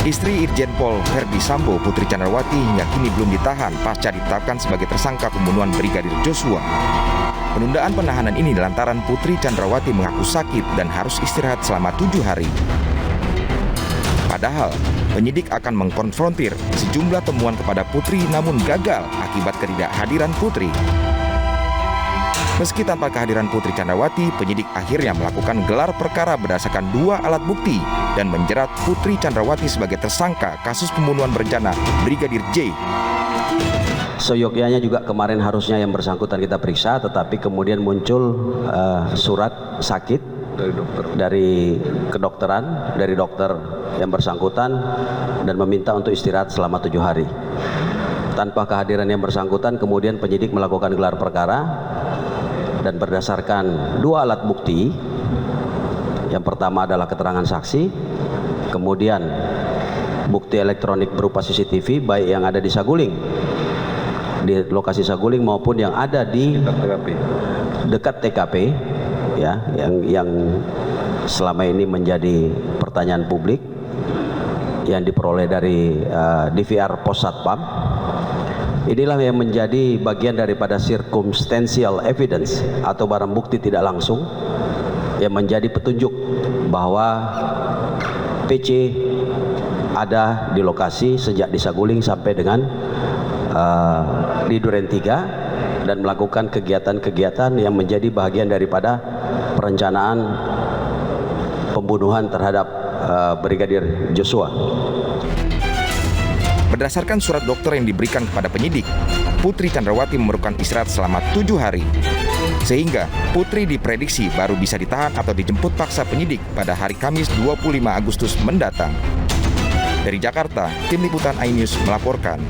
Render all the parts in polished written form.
Istri Irjen Pol Verdi Sambo, Putri Chandrawati, hingga kini belum ditahan pasca ditetapkan sebagai tersangka pembunuhan Brigadir Joshua. Penundaan penahanan ini lantaran Putri Chandrawati mengaku sakit dan harus istirahat selama 7 hari. Padahal, penyidik akan mengkonfrontir sejumlah temuan kepada Putri namun gagal akibat ketidakhadiran Putri. Meski tanpa kehadiran Putri Chandrawati, penyidik akhirnya melakukan gelar perkara berdasarkan 2 alat bukti dan menjerat Putri Chandrawati sebagai tersangka kasus pembunuhan berencana Brigadir J. Seyogyanya juga kemarin harusnya yang bersangkutan kita periksa, tetapi kemudian muncul surat sakit dari kedokteran, dari dokter yang bersangkutan dan meminta untuk istirahat selama 7 hari. Tanpa kehadiran yang bersangkutan, kemudian penyidik melakukan gelar perkara dan berdasarkan 2 alat bukti. Yang pertama adalah keterangan saksi, kemudian bukti elektronik berupa CCTV baik yang ada di Saguling, di lokasi Saguling maupun yang ada di dekat TKP, ya, yang selama ini menjadi pertanyaan publik yang diperoleh dari DVR Pos Satpam. Inilah yang menjadi bagian daripada circumstantial evidence atau barang bukti tidak langsung yang menjadi petunjuk bahwa PC ada di lokasi sejak di Saguling sampai dengan di Duren 3 dan melakukan kegiatan-kegiatan yang menjadi bagian daripada perencanaan pembunuhan terhadap Brigadir Joshua. Berdasarkan surat dokter yang diberikan kepada penyidik, Putri Chandrawati memerlukan istirahat selama 7 hari. Sehingga Putri diprediksi baru bisa ditahan atau dijemput paksa penyidik pada hari Kamis 25 Agustus mendatang. Dari Jakarta, Tim Liputan iNews melaporkan.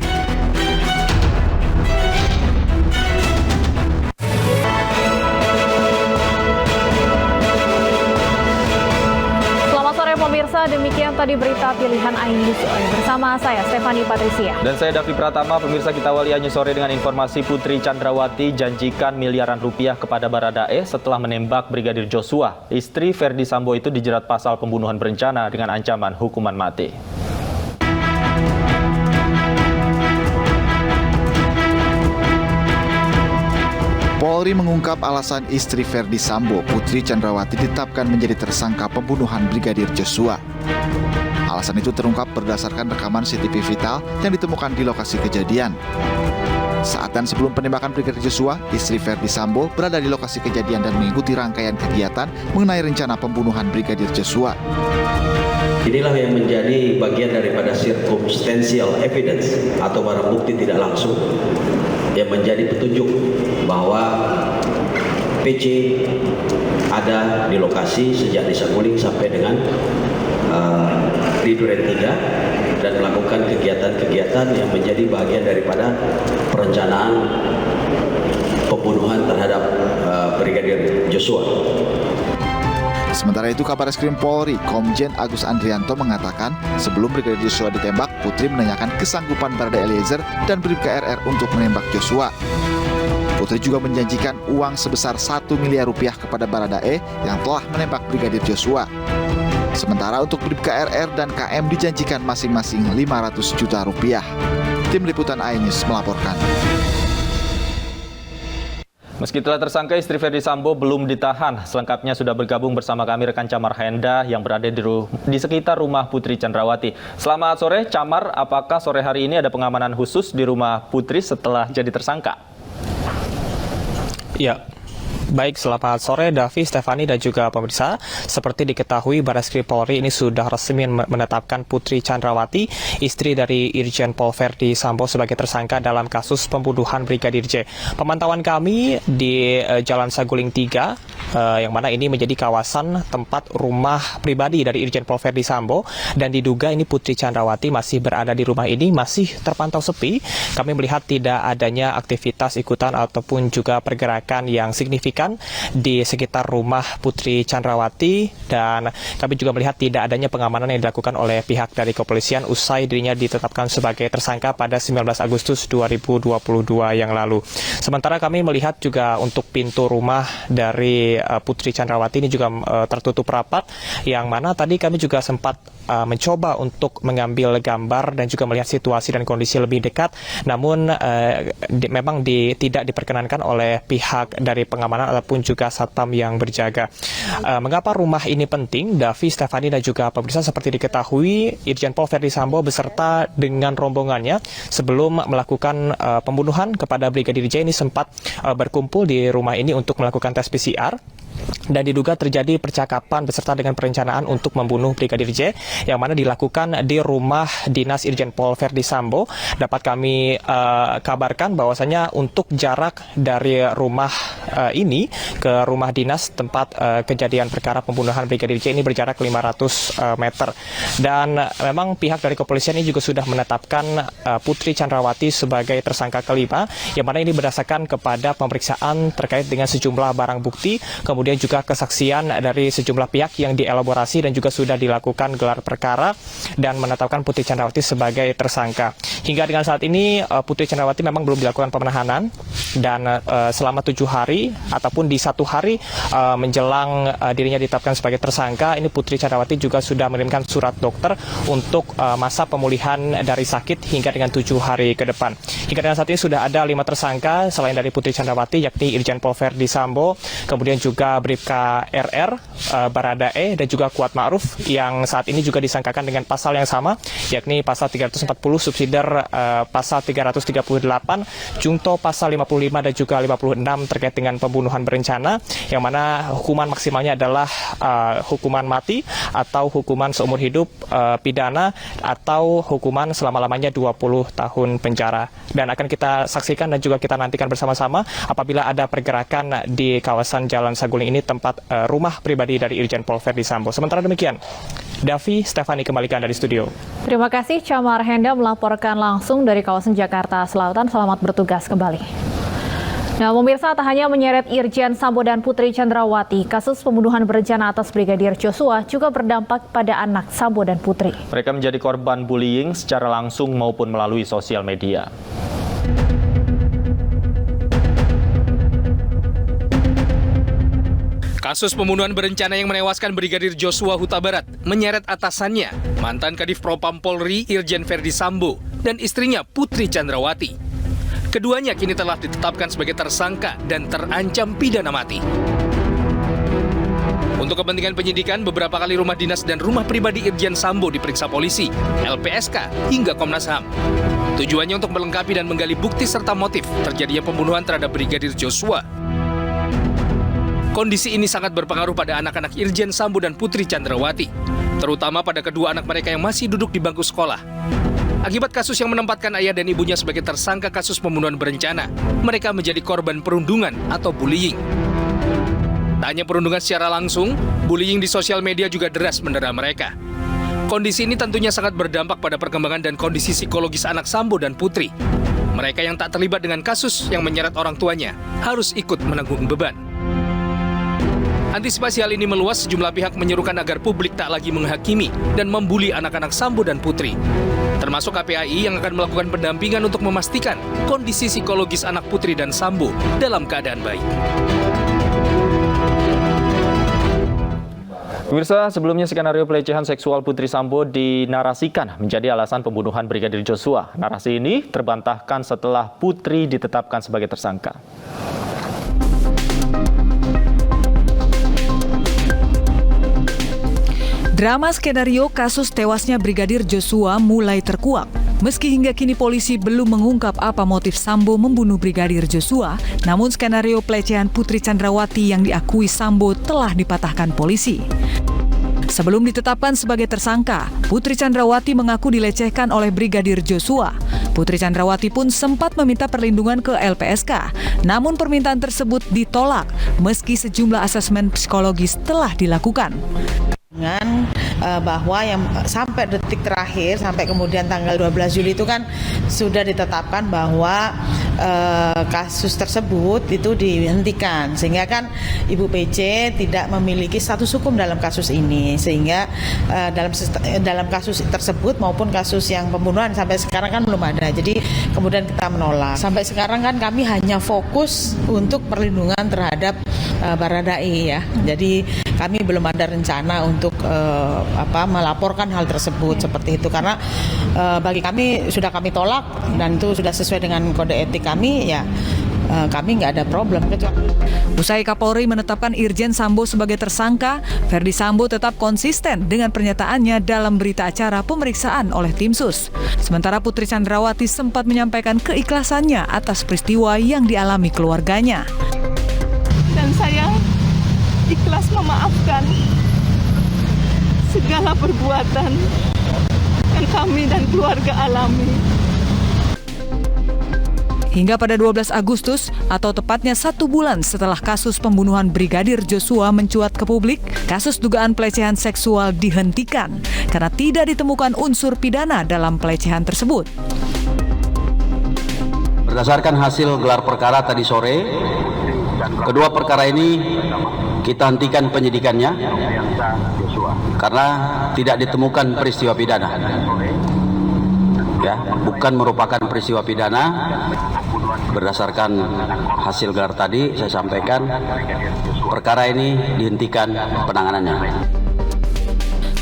Pemirsa, demikian tadi berita pilihan iNews bersama saya Stefani Patricia. Dan saya Davi Pratama. Pemirsa, kita awali iNews sore dengan informasi Putri Chandrawati janjikan miliaran rupiah kepada Baradae setelah menembak Brigadir Joshua. Istri Verdi Sambo itu dijerat pasal pembunuhan berencana dengan ancaman hukuman mati. Polri mengungkap alasan istri Verdi Sambo, Putri Chandrawati, ditetapkan menjadi tersangka pembunuhan Brigadir Joshua. Alasan itu terungkap berdasarkan rekaman CCTV vital yang ditemukan di lokasi kejadian. Saat dan sebelum penembakan Brigadir Joshua, istri Verdi Sambo berada di lokasi kejadian dan mengikuti rangkaian kegiatan mengenai rencana pembunuhan Brigadir Joshua. Inilah yang menjadi bagian daripada circumstantial evidence atau barang bukti tidak langsung yang menjadi petunjuk bahwa PC ada di lokasi sejak di Saguling sampai dengan di Duren 3 dan melakukan kegiatan-kegiatan yang menjadi bagian daripada perencanaan pembunuhan terhadap Brigadir Joshua. Sementara itu, Kabareskrim Polri, Komjen Agus Andrianto mengatakan sebelum Brigadir Joshua ditembak, Putri menanyakan kesanggupan Baradae Eliezer dan Bribka RR untuk menembak Joshua. Putri juga menjanjikan uang sebesar 1 miliar rupiah kepada Baradae yang telah menembak Brigadir Joshua. Sementara untuk Bribka RR dan KM dijanjikan masing-masing 500 juta rupiah. Tim Liputan iNews melaporkan. Meski telah tersangka, istri Verdi Sambo belum ditahan. Selengkapnya sudah bergabung bersama kami rekan Camar Henda yang berada di sekitar rumah Putri Chandrawati. Selamat sore, Camar. Apakah sore hari ini ada pengamanan khusus di rumah Putri setelah jadi tersangka? Ya. Baik, selamat sore Davi, Stefani, dan juga pemirsa. Seperti diketahui, Barreskrim Polri ini sudah resmi menetapkan Putri Chandrawati, istri dari Irjen Pol Verdi Sambo, sebagai tersangka dalam kasus pembunuhan Brigadir J. Pemantauan kami di Jalan Saguling 3, yang mana ini menjadi kawasan tempat rumah pribadi dari Irjen Pol Verdi Sambo, dan diduga ini Putri Chandrawati masih berada di rumah ini, masih terpantau sepi. Kami melihat tidak adanya aktivitas ikutan ataupun juga pergerakan yang signifikan disaksikan di sekitar rumah Putri Chandrawati, dan kami juga melihat tidak adanya pengamanan yang dilakukan oleh pihak dari kepolisian usai dirinya ditetapkan sebagai tersangka pada 19 Agustus 2022 yang lalu. Sementara kami melihat juga untuk pintu rumah dari Putri Chandrawati ini juga tertutup rapat, yang mana tadi kami juga sempat mencoba untuk mengambil gambar dan juga melihat situasi dan kondisi lebih dekat, namun memang tidak diperkenankan oleh pihak dari pengamanan ataupun juga satpam yang berjaga. Mengapa rumah ini penting? Davi, Stefani dan juga pemirsa, seperti diketahui Irjen Pol Verdi Sambo beserta dengan rombongannya sebelum melakukan pembunuhan kepada Brigadir J ini sempat berkumpul di rumah ini untuk melakukan tes PCR. Dan diduga terjadi percakapan beserta dengan perencanaan untuk membunuh Brigadir J yang mana dilakukan di rumah dinas Irjen Pol Verdi Sambo. Dapat kami kabarkan bahwasanya untuk jarak dari rumah ini ke rumah dinas tempat kejadian perkara pembunuhan Brigadir J ini berjarak 500 meter. Dan memang pihak dari kepolisian ini juga sudah menetapkan Putri Chandrawati sebagai tersangka kelima, yang mana ini berdasarkan kepada pemeriksaan terkait dengan sejumlah barang bukti, kemudian juga kesaksian dari sejumlah pihak yang dielaborasi dan juga sudah dilakukan gelar perkara dan menetapkan Putri Chandrawati sebagai tersangka. Hingga dengan saat ini Putri Chandrawati memang belum dilakukan penahanan, dan selama 7 hari ataupun di 1 hari menjelang dirinya ditetapkan sebagai tersangka, ini Putri Chandrawati juga sudah mengirimkan surat dokter untuk masa pemulihan dari sakit hingga dengan 7 hari ke depan. Hingga dengan saat ini sudah ada 5 tersangka selain dari Putri Chandrawati, yakni Irjen Pol Verdi Sambo, kemudian juga Bribka RR, Baradae, dan juga Kuat Ma'ruf yang saat ini juga disangkakan dengan pasal yang sama, yakni pasal 340 subsidiar pasal 338, junto pasal 55 dan juga 56 terkait dengan pembunuhan berencana, yang mana hukuman maksimalnya adalah hukuman mati atau hukuman seumur hidup, pidana, atau hukuman selama-lamanya 20 tahun penjara. Dan akan kita saksikan dan juga kita nantikan bersama-sama apabila ada pergerakan di kawasan Jalan Saguling ini, tempat rumah pribadi dari Irjen Pol Verdi Sambo. Sementara demikian, Davi, Stefani kembalikan dari studio. Terima kasih Camar Henda melaporkan langsung dari kawasan Jakarta Selatan. Selamat bertugas kembali. Nah, pemirsa, tak hanya menyeret Irjen Sambo dan Putri Chandrawati, kasus pembunuhan berencana atas Brigadir Joshua juga berdampak pada anak Sambo dan Putri. Mereka menjadi korban bullying secara langsung maupun melalui sosial media. Kasus pembunuhan berencana yang menewaskan Brigadir Joshua Huta Barat menyeret atasannya, mantan Kadif Propam Polri Irjen Verdi Sambo, dan istrinya Putri Chandrawati. Keduanya kini telah ditetapkan sebagai tersangka dan terancam pidana mati. Untuk kepentingan penyidikan, beberapa kali rumah dinas dan rumah pribadi Irjen Sambo diperiksa polisi, LPSK, hingga Komnas HAM. Tujuannya untuk melengkapi dan menggali bukti serta motif terjadinya pembunuhan terhadap Brigadir Joshua. Kondisi ini sangat berpengaruh pada anak-anak Irjen Sambo dan Putri Chandrawati, terutama pada kedua anak mereka yang masih duduk di bangku sekolah. Akibat kasus yang menempatkan ayah dan ibunya sebagai tersangka kasus pembunuhan berencana, mereka menjadi korban perundungan atau bullying. Tak hanya perundungan secara langsung, bullying di sosial media juga deras mendera mereka. Kondisi ini tentunya sangat berdampak pada perkembangan dan kondisi psikologis anak Sambo dan Putri. Mereka yang tak terlibat dengan kasus yang menyeret orang tuanya harus ikut menanggung beban. Antisipasi hal ini meluas, sejumlah pihak menyerukan agar publik tak lagi menghakimi dan membuli anak-anak Sambo dan Putri. Termasuk KPAI yang akan melakukan pendampingan untuk memastikan kondisi psikologis anak Putri dan Sambo dalam keadaan baik. Pemirsa, sebelumnya skenario pelecehan seksual Putri Sambo dinarasikan menjadi alasan pembunuhan Brigadir Joshua. Narasi ini terbantahkan setelah Putri ditetapkan sebagai tersangka. Drama skenario kasus tewasnya Brigadir Joshua mulai terkuak. Meski hingga kini polisi belum mengungkap apa motif Sambo membunuh Brigadir Joshua, namun skenario pelecehan Putri Chandrawati yang diakui Sambo telah dipatahkan polisi. Sebelum ditetapkan sebagai tersangka, Putri Chandrawati mengaku dilecehkan oleh Brigadir Joshua. Putri Chandrawati pun sempat meminta perlindungan ke LPSK, namun permintaan tersebut ditolak meski sejumlah asesmen psikologis telah dilakukan. Dengan bahwa yang sampai detik terakhir, sampai kemudian tanggal 12 Juli itu kan sudah ditetapkan bahwa kasus tersebut itu dihentikan, sehingga kan Ibu PC tidak memiliki status hukum dalam kasus ini, sehingga dalam kasus tersebut maupun kasus yang pembunuhan sampai sekarang kan belum ada. Jadi kemudian kita menolak. Sampai sekarang kan kami hanya fokus untuk perlindungan terhadap Baradae ya. Jadi kami belum ada rencana untuk melaporkan hal tersebut seperti itu, karena bagi kami sudah kami tolak dan itu sudah sesuai dengan kode etik kami ya. Kami nggak ada problem. Usai Kapolri menetapkan Irjen Sambo sebagai tersangka, Verdi Sambo tetap konsisten dengan pernyataannya dalam berita acara pemeriksaan oleh tim sus. Sementara Putri Chandrawati sempat menyampaikan keikhlasannya atas peristiwa yang dialami keluarganya. Dan saya ikhlas memaafkan segala perbuatan yang kami dan keluarga alami. Hingga pada 12 Agustus, atau tepatnya 1 bulan setelah kasus pembunuhan Brigadir Joshua mencuat ke publik, kasus dugaan pelecehan seksual dihentikan karena tidak ditemukan unsur pidana dalam pelecehan tersebut. Berdasarkan hasil gelar perkara tadi sore, kedua perkara ini kita hentikan penyidikannya karena tidak ditemukan peristiwa pidana. Ya, bukan merupakan peristiwa pidana. Berdasarkan hasil gelar tadi saya sampaikan perkara ini dihentikan penanganannya.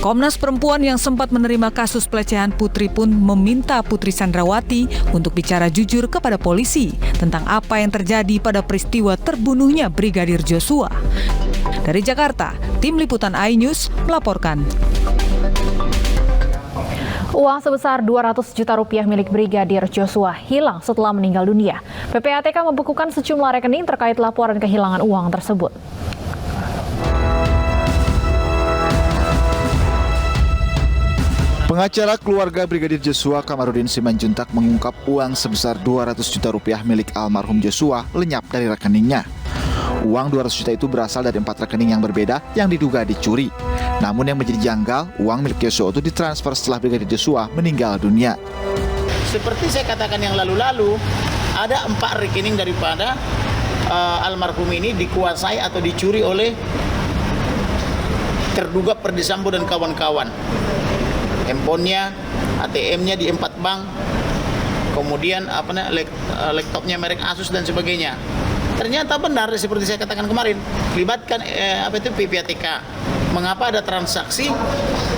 Komnas Perempuan yang sempat menerima kasus pelecehan Putri pun meminta Putri Chandrawati untuk bicara jujur kepada polisi tentang apa yang terjadi pada peristiwa terbunuhnya Brigadir Joshua. Dari Jakarta, Tim Liputan iNews melaporkan. Uang sebesar 200 juta rupiah milik Brigadir Joshua hilang setelah meninggal dunia. PPATK membekukan sejumlah rekening terkait laporan kehilangan uang tersebut. Pengacara keluarga Brigadir Joshua Kamarudin Simanjuntak mengungkap uang sebesar 200 juta rupiah milik almarhum Joshua lenyap dari rekeningnya. Uang 200 juta itu berasal dari 4 rekening yang berbeda yang diduga dicuri. Namun yang menjadi janggal, uang milik Joshua itu ditransfer setelah Brigadir Joshua meninggal dunia. Seperti saya katakan yang lalu-lalu, ada 4 rekening daripada almarhum ini dikuasai atau dicuri oleh terduga Verdi Sambo dan kawan-kawan. Handphonenya, ATM-nya di 4 bank, kemudian laptopnya merek Asus dan sebagainya. Ternyata benar seperti saya katakan kemarin, libatkan PPATK. Mengapa ada transaksi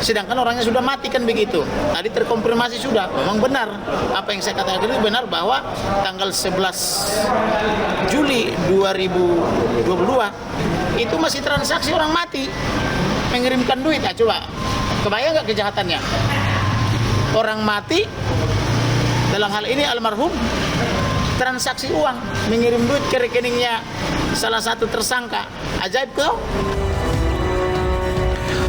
sedangkan orangnya sudah mati kan begitu. Tadi terkonfirmasi sudah, memang benar apa yang saya katakan itu benar, bahwa tanggal 11 Juli 2022 itu masih transaksi orang mati mengirimkan duit. Nah, coba kebayang nggak kejahatannya? Orang mati, dalam hal ini almarhum, transaksi uang, mengirim duit ke rekeningnya salah satu tersangka. Ajaib kau.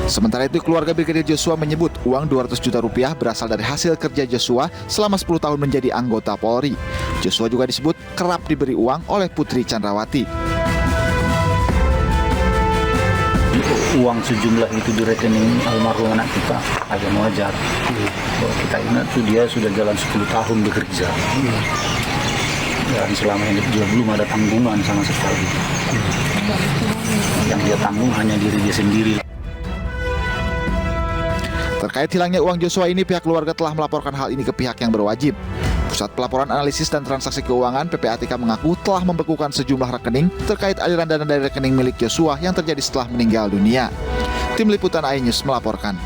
Sementara itu, keluarga Brigadir Joshua menyebut uang 200 juta rupiah berasal dari hasil kerja Joshua selama 10 tahun menjadi anggota Polri. Joshua juga disebut kerap diberi uang oleh Putri Chandrawati. Uang sejumlah itu di rekening almarhum anak kita agak wajar. Kita ingat tuh dia sudah jalan 10 tahun bekerja. Dan selama ini dia belum ada tanggungan sama sekali. Yang dia tanggung hanya diri dia sendiri. Terkait hilangnya uang Joshua ini, pihak keluarga telah melaporkan hal ini ke pihak yang berwajib. Pusat Pelaporan Analisis dan Transaksi Keuangan PPATK mengaku telah membekukan sejumlah rekening terkait aliran dana dari rekening milik Joshua yang terjadi setelah meninggal dunia. Tim Liputan iNews melaporkan.